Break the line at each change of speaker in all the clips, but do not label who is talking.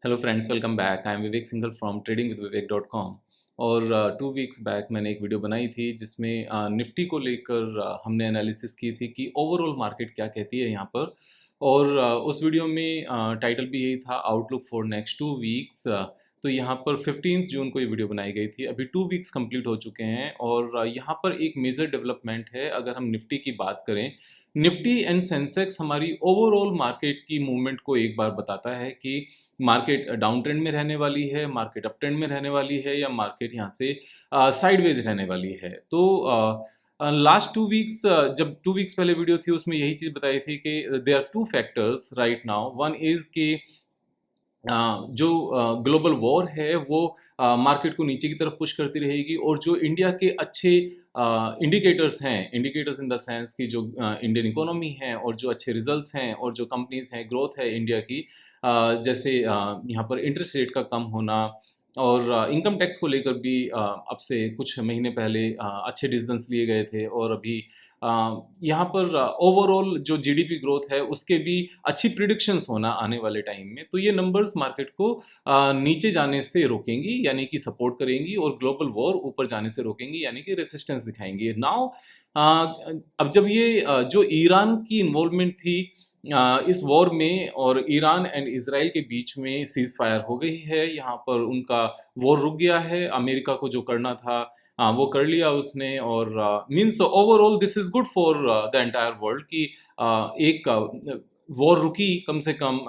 Hello friends, welcome back. I am Vivek Singhal from tradingwithvivek.com। और 2 weeks back मैंने एक video बनाई थी जिसमें निफ्टी को लेकर हमने एनालिसिस की थी कि ओवरऑल मार्केट क्या कहती है यहाँ पर। और उस वीडियो में टाइटल भी यही था, आउटलुक फॉर नेक्स्ट 2 वीक्स। तो यहाँ पर 15 जून को ये वीडियो बनाई गई थी। अभी 2 वीक्स कंप्लीट हो चुके हैं और यहाँ पर एक मेजर डेवलपमेंट है। अगर हम निफ्टी की बात करें, निफ्टी एंड सेंसेक्स हमारी ओवरऑल मार्केट की मूवमेंट को एक बार बताता है कि मार्केट डाउन ट्रेंड में रहने वाली है, मार्केट अप ट्रेंड में रहने वाली है, या मार्केट यहाँ से साइडवेज रहने वाली है। तो लास्ट 2 वीक्स, जब 2 वीक्स पहले वीडियो थी उसमें यही चीज़ बताई थी कि there are two factors right now. One is कि जो ग्लोबल वॉर है वो मार्केट को नीचे की तरफ पुश करती रहेगी, और जो इंडिया के अच्छे इंडिकेटर्स हैं, इंडिकेटर्स इन द सेंस कि जो इंडियन इकोनॉमी है और जो अच्छे रिजल्ट्स हैं और जो कंपनीज हैं, ग्रोथ है इंडिया की, जैसे यहाँ पर इंटरेस्ट रेट का कम होना, और इनकम टैक्स को लेकर भी अब से कुछ महीने पहले अच्छे डिसीजंस लिए गए थे, और अभी यहाँ पर ओवरऑल जो जीडीपी ग्रोथ है उसके भी अच्छी प्रिडिक्शंस होना आने वाले टाइम में। तो ये नंबर्स मार्केट को नीचे जाने से रोकेंगी, यानी कि सपोर्ट करेंगी, और ग्लोबल वॉर ऊपर जाने से रोकेंगी, यानी कि रेसिस्टेंस दिखाएंगी। नाउ अब जब ये जो ईरान की इन्वॉल्वमेंट थी इस वॉर में, और ईरान एंड इसराइल के बीच में सीज फायर हो गई है, यहाँ पर उनका वॉर रुक गया है। अमेरिका को जो करना था वो कर लिया उसने, और means overall this is good for the entire world कि एक वॉर रुकी कम से कम,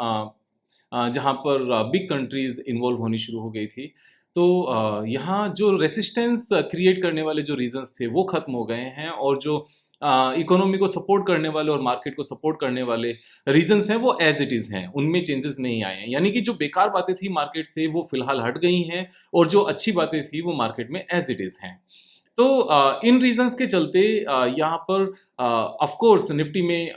जहाँ पर बिग कंट्रीज इन्वॉल्व होनी शुरू हो गई थी। तो यहाँ जो रेसिस्टेंस क्रिएट करने वाले जो रीजंस थे वो खत्म हो गए हैं, और जो इकोनॉमी को सपोर्ट करने वाले और मार्केट को सपोर्ट करने वाले रीजंस हैं वो एज इट इज़ हैं, उनमें चेंजेस नहीं आए हैं। यानी कि जो बेकार बातें थी मार्केट से वो फिलहाल हट गई हैं, और जो अच्छी बातें थी वो मार्केट में एज इट इज़ हैं। तो इन रीजंस के चलते यहाँ पर ऑफ कोर्स निफ्टी में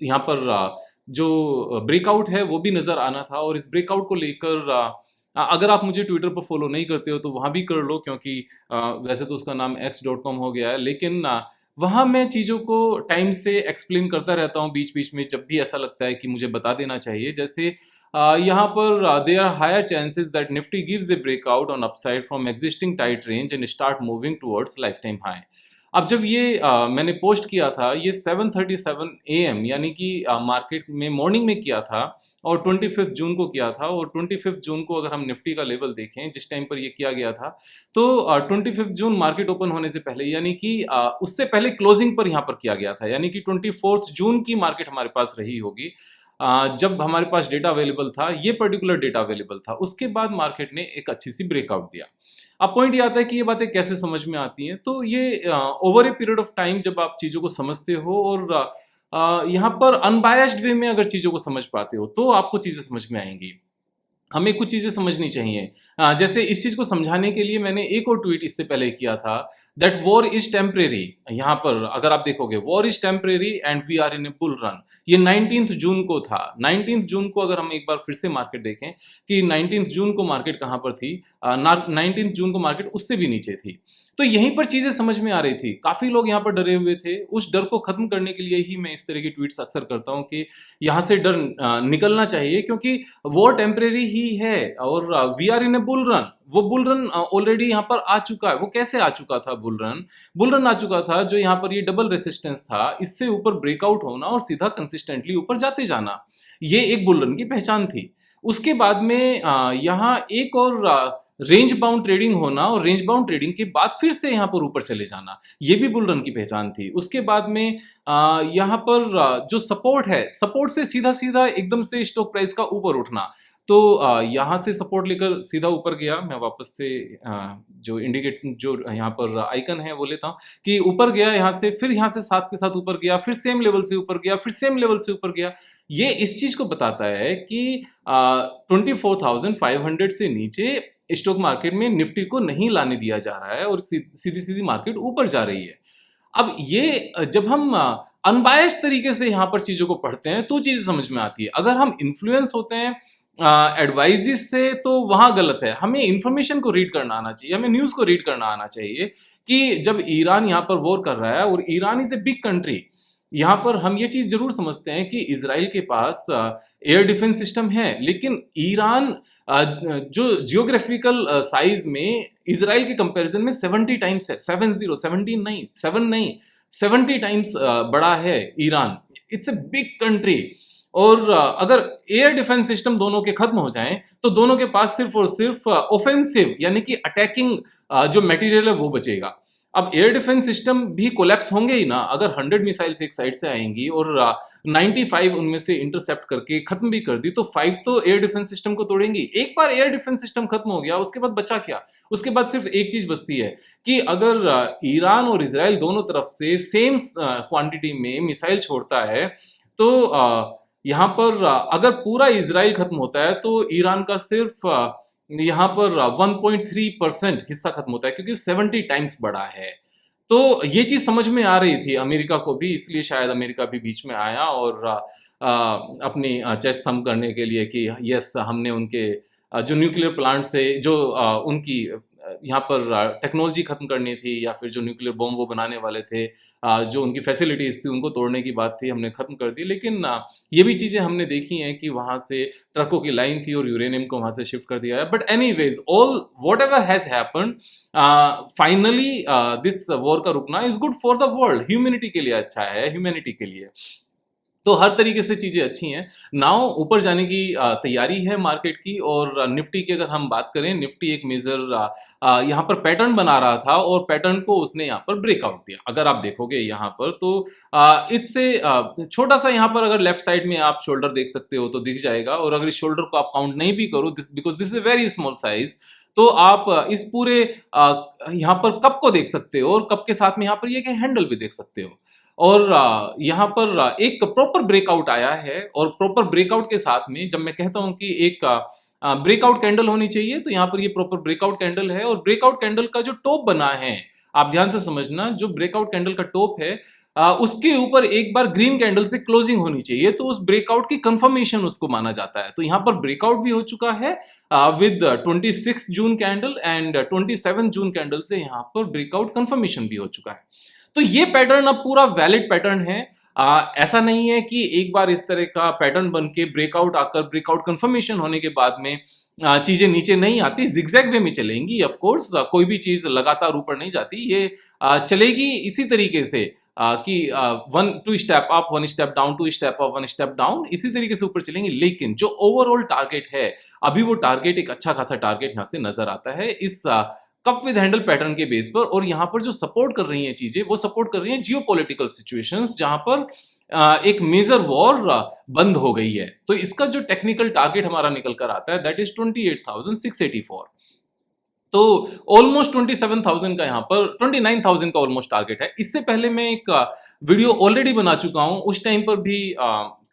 यहाँ पर जो ब्रेकआउट है वो भी नज़र आना था, और इस ब्रेकआउट को लेकर अगर आप मुझे ट्विटर पर फॉलो नहीं करते हो तो वहाँ भी कर लो, क्योंकि वैसे तो उसका नाम x.com हो गया है, लेकिन वहाँ मैं चीज़ों को टाइम से एक्सप्लेन करता रहता हूँ बीच बीच में, जब भी ऐसा लगता है कि मुझे बता देना चाहिए। जैसे यहाँ पर there are higher chances that Nifty gives a breakout on upside from existing tight range and start moving towards life time high. अब जब ये मैंने पोस्ट किया था ये 7:37 AM, यानी कि मार्केट में मॉर्निंग में किया था, और 25 जून को किया था। और 25 जून को अगर हम निफ्टी का लेवल देखें जिस टाइम पर ये किया गया था, तो 25 जून मार्केट ओपन होने से पहले, यानी कि उससे पहले क्लोजिंग पर यहाँ पर किया गया था, यानी कि 24 जून की मार्केट हमारे पास रही होगी जब हमारे पास डेटा अवेलेबल था, ये पर्टिकुलर डेटा अवेलेबल था। उसके बाद मार्केट ने एक अच्छी सी ब्रेकआउट दिया। अब पॉइंट ये आता है कि ये बातें कैसे समझ में आती हैं। तो ये over a period of time जब आप चीज़ों को समझते हो, और यहाँ पर अनबायस्ड वे में अगर चीज़ों को समझ पाते हो, तो आपको चीज़ें समझ में आएंगी। हमें कुछ चीज़ें समझनी चाहिए। जैसे इस चीज़ को समझाने के लिए मैंने एक और ट्वीट इससे पहले किया था, दैट वॉर इज टेम्परेरी। यहाँ पर अगर आप देखोगे, war is temporary and we are in a bull run. ये 19 जून को था। 19 जून को अगर हम एक बार फिर से मार्केट देखें कि 19 जून को मार्केट कहाँ पर थी, 19 जून को मार्केट उससे भी नीचे थी। तो यहीं पर चीजें समझ में आ रही थी। काफी लोग यहाँ पर डरे हुए थे। उस डर को खत्म करने के लिए ही मैं इस तरह की ट्वीट्स अक्सर करता हूँ कि यहाँ से डर निकलना चाहिए, क्योंकि वो टेम्परेरी ही है, और we are in a bull run. वो बुल रन ऑलरेडी यहाँ पर आ चुका है। वो कैसे आ चुका था? बुल रन आ चुका था जो यहाँ पर ये डबल रेसिस्टेंस था, इससे ऊपर ब्रेकआउट होना और सीधा कंसिस्टेंटली ऊपर जाते जाना, ये एक बुल रन की पहचान थी। उसके बाद में यहाँ एक और रेंज बाउंड ट्रेडिंग होना, और रेंज बाउंड ट्रेडिंग के बाद फिर से यहाँ पर ऊपर चले जाना, ये भी बुल रन की पहचान थी। उसके बाद में यहाँ पर जो सपोर्ट है, सपोर्ट से सीधा सीधा एकदम से स्टॉक प्राइस का ऊपर उठना। तो यहाँ से सपोर्ट लेकर सीधा ऊपर गया। मैं वापस से जो इंडिकेट जो यहाँ पर आइकन है वो लेता हूँ कि ऊपर गया यहाँ से, फिर यहाँ से साथ के साथ ऊपर गया, फिर सेम लेवल से ऊपर गया, फिर सेम लेवल से ऊपर गया। ये इस चीज को बताता है कि 24,500 से नीचे स्टॉक मार्केट में निफ्टी को नहीं लाने दिया जा रहा है, और सीधी सीधी मार्केट ऊपर जा रही है। अब ये जब हम अनबायस्ड तरीके से यहाँ पर चीजों को पढ़ते हैं तो चीजें समझ में आती है। अगर हम इन्फ्लुएंस होते हैं एडवाइजेस से, तो वहां गलत है। हमें इंफॉर्मेशन को रीड करना आना चाहिए, हमें न्यूज को रीड करना आना चाहिए कि जब ईरान यहाँ पर वॉर कर रहा है, और Iran is a big country, यहाँ पर हम ये चीज जरूर समझते हैं कि इजराइल के पास एयर डिफेंस सिस्टम है, लेकिन ईरान जो जियोग्राफिकल साइज में इजराइल के कंपैरिजन में 70 टाइम्स है। 70, 17 नहीं, 7 नहीं, 70 टाइम्स बड़ा है Iran. It's a big country. और अगर एयर डिफेंस सिस्टम दोनों के खत्म हो जाएं तो दोनों के पास सिर्फ और सिर्फ ऑफेंसिव यानी कि अटैकिंग जो मटेरियल है वो बचेगा। अब एयर डिफेंस सिस्टम भी कोलैप्स होंगे ही ना। अगर 100 मिसाइल्स एक साइड से आएंगी और 95 उनमें से इंटरसेप्ट करके खत्म भी कर दी, तो 5 तो एयर डिफेंस सिस्टम को तोड़ेंगी। एक बार एयर डिफेंस सिस्टम खत्म हो गया, उसके बाद बचा क्या? उसके बाद सिर्फ एक चीज बचती है कि अगर ईरान और इसराइल दोनों तरफ से सेम क्वांटिटी में मिसाइल छोड़ता है, तो यहाँ पर अगर पूरा इसराइल खत्म होता है तो ईरान का सिर्फ यहाँ पर 1.3% हिस्सा खत्म होता है, क्योंकि 70 टाइम्स बड़ा है। तो ये चीज समझ में आ रही थी अमेरिका को भी, इसलिए शायद अमेरिका भी बीच में आया और अपनी चेस्ट थंब करने के लिए कि यस, हमने उनके जो न्यूक्लियर प्लांट से जो उनकी यहाँ पर टेक्नोलॉजी खत्म करनी थी, या फिर जो न्यूक्लियर बॉम्ब वो बनाने वाले थे, जो उनकी फैसिलिटीज थी उनको तोड़ने की बात थी, हमने खत्म कर दी। लेकिन ये भी चीजें हमने देखी हैं कि वहां से ट्रकों की लाइन थी और यूरेनियम को वहां से शिफ्ट कर दिया है। But anyways, all what ever has happen, finally this war का रुकना is good for the world. Humanity के लिए अच्छा है, ह्यूमैनिटी के लिए। तो हर तरीके से चीजें अच्छी हैं। नाउ ऊपर जाने की तैयारी है मार्केट की। और निफ्टी की अगर हम बात करें, निफ्टी एक मेजर यहाँ पर पैटर्न बना रहा था और पैटर्न को उसने यहाँ पर ब्रेकआउट दिया। अगर आप देखोगे यहाँ पर तो इससे छोटा सा यहाँ पर अगर लेफ्ट साइड में आप शोल्डर देख सकते हो तो दिख जाएगा। और अगर इस शोल्डर को आप काउंट नहीं भी करो, because this is very small size, तो आप इस पूरे यहाँ पर कप को देख सकते हो और कप के साथ में यहाँ पर ये हैंडल भी देख सकते हो। और यहाँ पर एक प्रॉपर ब्रेकआउट आया है। और प्रॉपर ब्रेकआउट के साथ में जब मैं कहता हूं कि एक ब्रेकआउट कैंडल होनी चाहिए, तो यहाँ पर ये प्रॉपर ब्रेकआउट कैंडल है। और ब्रेकआउट कैंडल का जो टॉप बना है, आप ध्यान से समझना, जो ब्रेकआउट कैंडल का टॉप है उसके ऊपर एक बार ग्रीन कैंडल से क्लोजिंग होनी चाहिए, तो उस ब्रेकआउट की कंफर्मेशन उसको माना जाता है। तो यहाँ पर ब्रेकआउट भी हो चुका है with 26 June candle, and 27 June candle से यहाँ पर ब्रेकआउट कंफर्मेशन भी हो चुका है। तो ये पैटर्न अब पूरा वैलिड पैटर्न है। ऐसा नहीं है कि एक बार इस तरह का पैटर्न बन के ब्रेकआउट आकर ब्रेकआउट कंफर्मेशन होने के बाद में चीजें नीचे नहीं आती, जिगजैग वे में चलेंगी। ऑफ कोर्स कोई भी चीज लगातार ऊपर नहीं जाती, ये चलेगी इसी तरीके से कि 1 2 step up, 1 step down, 2 step up, 1 step down, इसी तरीके से ऊपर चलेंगी। लेकिन जो ओवरऑल टारगेट है, अभी वो टारगेट एक अच्छा खासा टारगेट यहां से नजर आता है इस कप विद हैंडल पैटर्न के बेस पर। और यहां पर जो सपोर्ट कर रही हैं चीजें, वो सपोर्ट कर रही हैं जियोपॉलिटिकल सिचुएशंस, जहां पर एक मेजर वॉर बंद हो गई है। तो इसका जो टेक्निकल टारगेट हमारा निकल कर आता है, दैट इज 28,684। तो ऑलमोस्ट 27,000 का यहाँ पर 29,000 का ऑलमोस्ट टारगेट है। इससे पहले मैं एक वीडियो ऑलरेडी बना चुका हूं, उस टाइम पर भी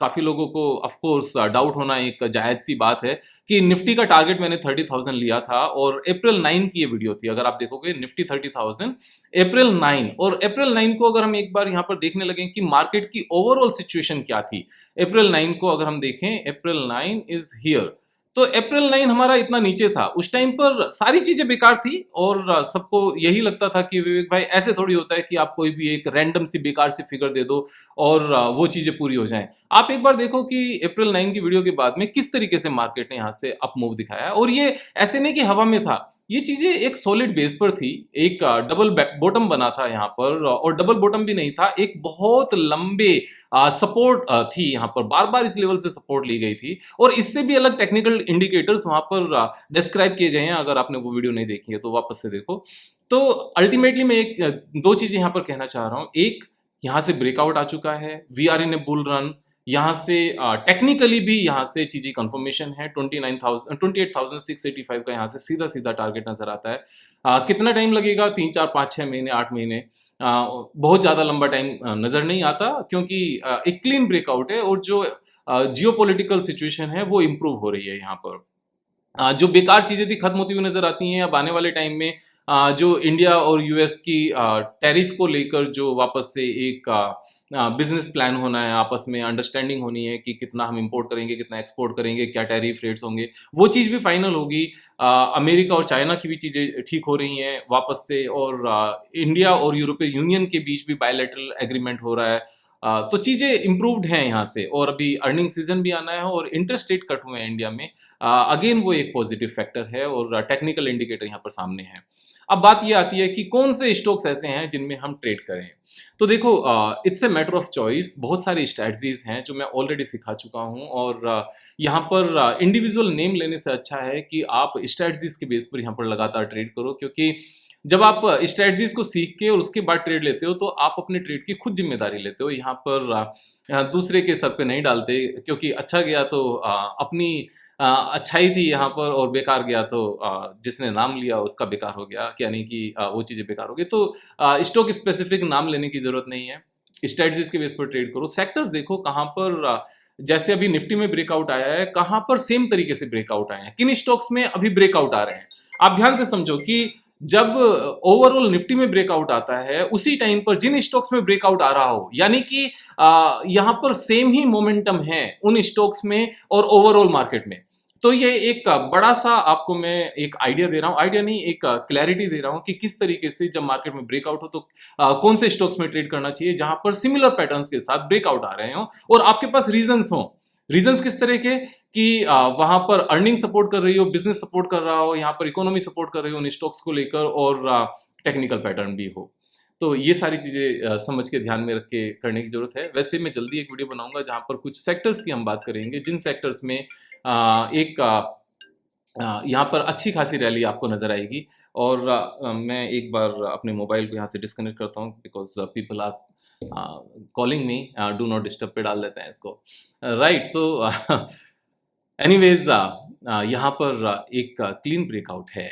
काफी लोगों को ऑफ कोर्स डाउट होना एक जायज सी बात है कि निफ्टी का टारगेट मैंने 30,000 लिया था, और अप्रैल 9 की ये वीडियो थी। अगर आप देखोगे निफ्टी 30,000 अप्रैल 9, और अप्रैल 9 को अगर हम एक बार यहाँ पर देखने लगे कि मार्केट की ओवरऑल सिचुएशन क्या थी, अप्रैल 9 को अगर हम देखें, अप्रैल 9 इज हियर। तो अप्रैल 9 हमारा इतना नीचे था, उस टाइम पर सारी चीजें बेकार थी और सबको यही लगता था कि विवेक भाई ऐसे थोड़ी होता है कि आप कोई भी एक रैंडम सी बेकार सी फिगर दे दो और वो चीजें पूरी हो जाएं। आप एक बार देखो कि अप्रैल 9 की वीडियो के बाद में किस तरीके से मार्केट ने यहां से अप मूव दिखाया। और ये ऐसे नहीं कि हवा में था, ये चीजें एक सॉलिड बेस पर थी। एक डबल बॉटम बना था यहाँ पर, और डबल बॉटम भी नहीं था, एक बहुत लंबे सपोर्ट थी यहाँ पर, बार बार इस लेवल से सपोर्ट ली गई थी। और इससे भी अलग टेक्निकल इंडिकेटर्स वहां पर डिस्क्राइब किए गए हैं। अगर आपने वो वीडियो नहीं देखी है तो वापस से देखो। तो अल्टीमेटली मैं एक दो चीजें यहाँ पर कहना चाह रहा हूँ। एक, यहाँ से ब्रेकआउट आ चुका है, we are in a bull run. यहाँ से टेक्निकली भी यहाँ से चीजें कंफर्मेशन है। 28,685 का यहाँ से सीधा सीधा टारगेट नजर आता है। कितना टाइम लगेगा? 3 4 5 6 महीने, 8 महीने, बहुत ज्यादा लंबा टाइम नजर नहीं आता, क्योंकि एक क्लीन ब्रेकआउट है और जो जियोपॉलिटिकल सिचुएशन है वो इंप्रूव हो रही है। यहाँ पर जो बेकार चीजें थी खत्म होती हुई नजर आती हैं। अब आने वाले टाइम में जो इंडिया और यूएस की टैरिफ को लेकर जो वापस से एक बिजनेस प्लान होना है, आपस में अंडरस्टैंडिंग होनी है कि कितना हम इंपोर्ट करेंगे, कितना एक्सपोर्ट करेंगे, क्या टैरिफ रेट्स होंगे, वो चीज़ भी फाइनल होगी। अमेरिका और चाइना की भी चीज़ें ठीक हो रही हैं वापस से, और इंडिया और यूरोपियन यूनियन के बीच भी बायलैटरल एग्रीमेंट हो रहा है। तो चीज़ें इम्प्रूव्ड हैं यहाँ से, और अभी अर्निंग सीजन भी आना है और इंटरेस्ट रेट कट हुए हैं इंडिया में। अगेन वो एक पॉजिटिव फैक्टर है और टेक्निकल इंडिकेटर यहाँ पर सामने है। अब बात ये आती है कि कौन से स्टॉक्स ऐसे हैं जिनमें हम ट्रेड करें। तो देखो, it's a matter of choice. बहुत सारी स्ट्रैटेजीज हैं जो मैं ऑलरेडी सिखा चुका हूँ, और यहाँ पर इंडिविजुअल नेम लेने से अच्छा है कि आप स्ट्रैटेजीज के बेस पर यहाँ पर लगातार ट्रेड करो, क्योंकि जब आप स्ट्रैटेजीज को सीख के और उसके बाद ट्रेड लेते हो तो आप अपने ट्रेड की खुद जिम्मेदारी लेते हो। यहाँ पर दूसरे के सर पे नहीं डालते, क्योंकि अच्छा गया तो अपनी अच्छाई थी यहाँ पर, और बेकार गया तो जिसने नाम लिया उसका बेकार हो गया, यानी कि वो चीज़ें बेकार हो गई। तो स्टॉक स्पेसिफिक नाम लेने की ज़रूरत नहीं है, स्ट्रैटेजीज के बेस पर ट्रेड करो। सेक्टर्स देखो कहाँ पर जैसे अभी निफ्टी में ब्रेकआउट आया है, कहाँ पर सेम तरीके से ब्रेकआउट आए हैं, किन स्टॉक्स में अभी ब्रेकआउट आ रहे हैं। आप ध्यान से समझो कि जब ओवरऑल निफ्टी में ब्रेकआउट आता है, उसी टाइम पर जिन स्टॉक्स में ब्रेकआउट आ रहा हो, यानी कि यहाँ पर सेम ही मोमेंटम है उन स्टॉक्स में और ओवरऑल मार्केट में। तो ये एक बड़ा सा आपको मैं एक आइडिया दे रहा हूँ, आइडिया नहीं, एक क्लैरिटी दे रहा हूँ कि किस तरीके से जब मार्केट में ब्रेकआउट हो तो कौन से स्टॉक्स में ट्रेड करना चाहिए जहां पर सिमिलर पैटर्न्स के साथ ब्रेकआउट आ रहे हो और आपके पास रीजंस हो। रीजंस किस तरह के कि वहां पर अर्निंग सपोर्ट कर रही हो, बिजनेस सपोर्ट कर रहा हो, यहाँ पर इकोनॉमी सपोर्ट कर रही हो उन स्टॉक्स को लेकर, और टेक्निकल पैटर्न भी हो। तो ये सारी चीजें समझ के ध्यान में रख के करने की जरूरत है। वैसे मैं जल्दी एक वीडियो बनाऊंगा जहां पर कुछ सेक्टर्स की हम बात करेंगे, जिन सेक्टर्स में एक यहाँ पर अच्छी खासी रैली आपको नजर आएगी। और मैं एक बार अपने मोबाइल को यहाँ से डिस्कनेक्ट करता हूँ, because people are calling me, do not disturb पे डाल देते हैं इसको। राइट, सो एनीवेज यहाँ पर एक क्लीन ब्रेकआउट है,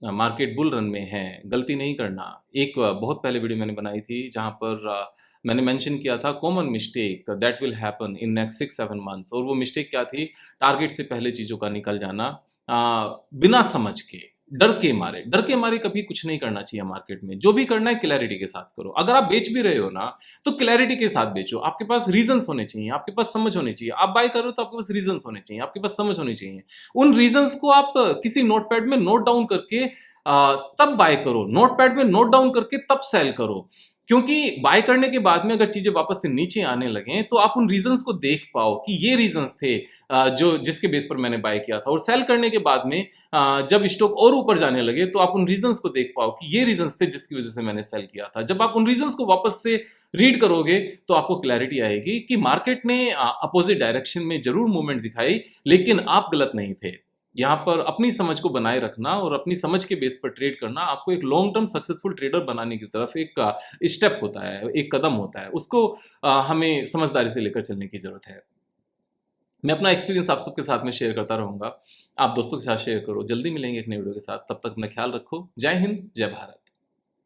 मार्केट बुल रन में है, गलती नहीं करना। एक बहुत पहले वीडियो मैंने बनाई थी जहाँ पर मैंने मेंशन किया था common mistake that will happen in next 6-7 months, और वो मिस्टेक क्या थी? टारगेट से पहले चीज़ों का निकल जाना, बिना समझ के, डर के मारे कभी कुछ नहीं करना चाहिए मार्केट में। जो भी करना है क्लैरिटी के साथ करो। अगर आप बेच भी रहे हो ना, तो क्लैरिटी के साथ बेचो। आपके पास रीजंस होने चाहिए, आपके पास समझ होनी चाहिए। आप बाय कर रहे हो तो आपके पास रीजंस होने चाहिए, आपके पास समझ होनी चाहिए। उन रीजंस को आप किसी नोटपैड में नोट डाउन करके तब बाय करो, नोटपैड में नोट डाउन करके तब सेल करो। क्योंकि बाय करने के बाद में अगर चीजें वापस से नीचे आने लगे तो आप उन रीजंस को देख पाओ कि ये रीजंस थे जो जिसके बेस पर मैंने बाय किया था। और सेल करने के बाद में जब स्टॉक और ऊपर जाने लगे तो आप उन रीजंस को देख पाओ कि ये रीजंस थे जिसकी वजह से मैंने सेल किया था। जब आप उन रीजंस को वापस से रीड करोगे तो आपको क्लैरिटी आएगी कि मार्केट ने अपोजिट डायरेक्शन में जरूर मूवमेंट दिखाई, लेकिन आप गलत नहीं थे। यहाँ पर अपनी समझ को बनाए रखना और अपनी समझ के बेस पर ट्रेड करना आपको एक लॉन्ग टर्म सक्सेसफुल ट्रेडर बनाने की तरफ एक स्टेप होता है, एक कदम होता है। उसको हमें समझदारी से लेकर चलने की जरूरत है। मैं अपना एक्सपीरियंस आप सबके साथ में शेयर करता रहूंगा, आप दोस्तों के साथ शेयर करो। जल्दी मिलेंगे एक नई वीडियो के साथ, तब तक अपना ख्याल रखो। जय हिंद, जय भारत।